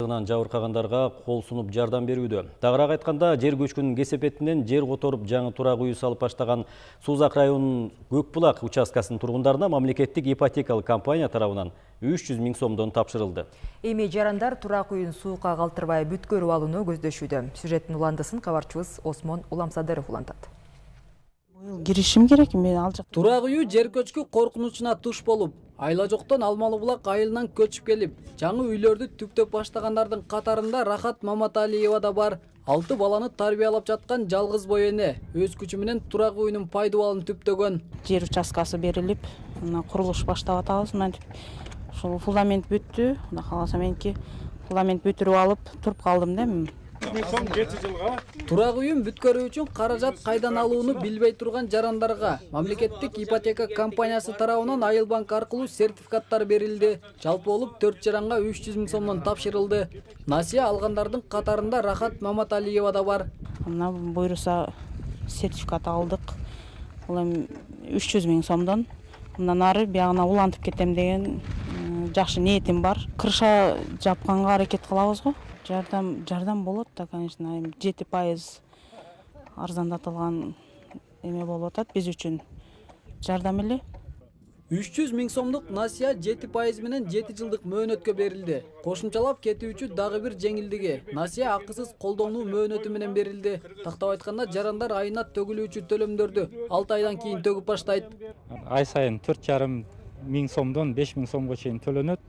Жабыркагандарга кол сунуп жардам берүүдө. Тагыраак айтканда, жер көчкүнүн кесепетинен жер которуп жаңы турак үй салып баштаган Сузак районунун Көкбулак участкасынын тургундарына мамлекеттик ипотекалык компания тарабынан 300 000 сомдон тапшырылды. Эми жарандар турак үйүн суукка калтырбай бүткөрүп алууну көздөшүүдө. Сюжеттин уландысын кабарчыбыз Осмон Уламсадыров улантат. Киришим керек мен ал жак. Турак үйү жер көчкү коркунучуна туш болуп, айла жоктон Алмалы булак айылынан көчүп келип, жаңы үйлөрдү түптөп баштагандардын катарында Рахат Маматалиева да бар. 6 баланы тарбиялап жаткан жалгыз бой эне өз күчү менен турак үйүнүн пайдубалын түптөгөн. Жер участкасы берилип, мына курулуш баштап атабыз. Мынтип ушул фундамент бүттү. Кудай кааласа менки фундамент бүтүрүп алып туруп калдым да. Турак үйүн бүткөрүү үчүн каражат кайдан алууну билбей турган жарандарга мамлекеттик ипотека компаниясы тарабынан Айыл банк аркылуу сертификаттар берилди. Жалпы болуп 4 жаранга 300 000 сомдон тапшырылды. Насия алгандардын катарында Рахат Маматалиева да бар. Мына буйруса сертификат алдык. Бул эми 300 000 сомдон. Мындан ары биягына улантып кетем деген жакшы ниетим бар. Кырша жапканга аракет кылабыз го. Жардам болот да, конечно, 7% арзандатылган эме болуп атат биз үчүн. Жардам эле. 300 000 сомдук насия 7% менен 7 жылдык мөөнөткө берилди. Кошумчалап кетүүчү дагы бир жеңилдиги насия акысыз колдонуу мөөнөтү менен берилди. Тактап айтканда, жарандар айына төгүлүүчү төлөмдөрдү 6 айдан кийин төгүп баштайт. Ай сайын 4,5 000 сомдон 5 000 сомго чейин төлөнөт.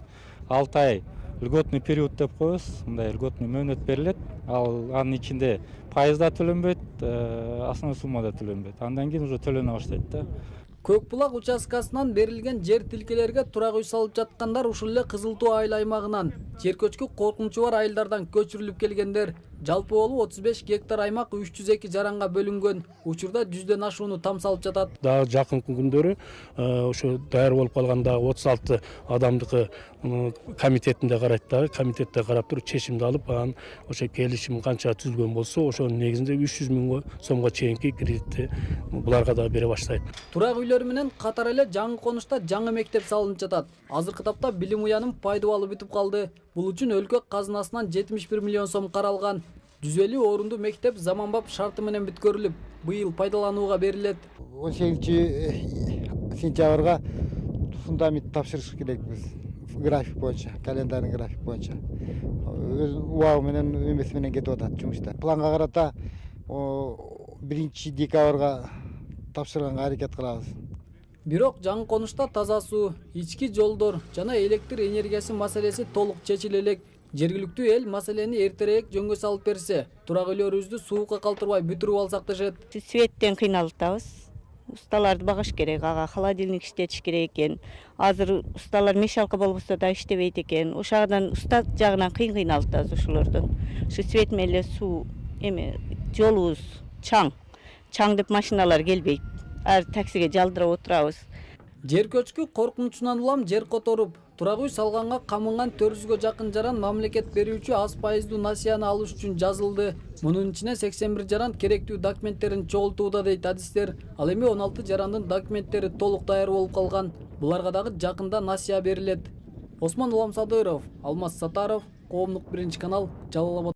6 ай льготный период деп коебуз, мындай льготный мөөнөт берилет. Ал анын ичинде пайыз да төлөнбөйт, основной сумма да төлөнбөйт. Андан кийин уже төлөнө баштайт да. Көкбулак участкасынан берилген жер тилкелерге турак үй салып жаткандар ушул эле Кызыл Тоо айыл аймагынан жер көчкү коркунучу бар айылдардан көчүрүлүп келгендер. Жалпы болуу 35 гектар аймак 302 жаранга бөлүнгөн. Учурда 100дөн ашууну там салып жатат. Дагы жакынкы күндөрү ошо даяр болуп калганда 36 адамдыкы комитетинде карайт дагы, комитетте карап туруп чечимди алып, анан ошо келишим канча түзүлгөн болсо, ошонун негизинде 300 000 сомго чейинки кредитти буларга да бере баштайт. Турак үйлөрү менен катар эле жаңы конушта жаңы мектеп салынып жатат. Азыркы тапта билим уянын пайдубалы бүтүп калды. Бул үчүн өлкө казынасынан 71 миллион сом каралган. 150 орунду мектеп заманбап шарты менен бүткөрүлүп, быйыл пайдаланууга берилет. 18-сентябрга фундамент тапшырыш керекпиз. График боюнча, календарный график боюнча. Өз убагы менен эмеси менен кетип атат жумушта. Планга карата 1-декабрга тапшырганга аракет кылабыз. Бирок жаңы конушта таза суу, ички жолдор жана электр энергиясы маселеси толук чечиле элек. Жергиликтүү эл маселени эртерээк жөнгө салып берсе, турак үйлөрүбүздү суукка калтырбай бүтүрүп алсак дешет. Светтен кыйналып атабыз. Усталарды багыш керек, ага холодильник иштетиш керек экен. Азыр усталар мешалка болбосо да иштебейт экен. Ошагадан уста жагынан кыйналып атабыз ушулордон. Ушу свет менен суу эме жолубуз чаң. Чаң деп машиналар келбейт. Ар таксиге жалдырап отурабыз. Жер көчкү коркунучунан улам жер которуп, турак үй салганга камынган 400гө жакын жаран мамлекет берүүчү аз пайыздуу насияны алыш үчүн жазылды. Мунун ичине 81 жаран керектүү документтерин чогултууда дейт адистер. Ал эми 16 жарандын документтери толук даяр болуп калган. Буларга дагы жакында насия берилет. Осмон Уламсадыров, Алмаз Сатаров, Коомдук 1 канал, Жалал Абад.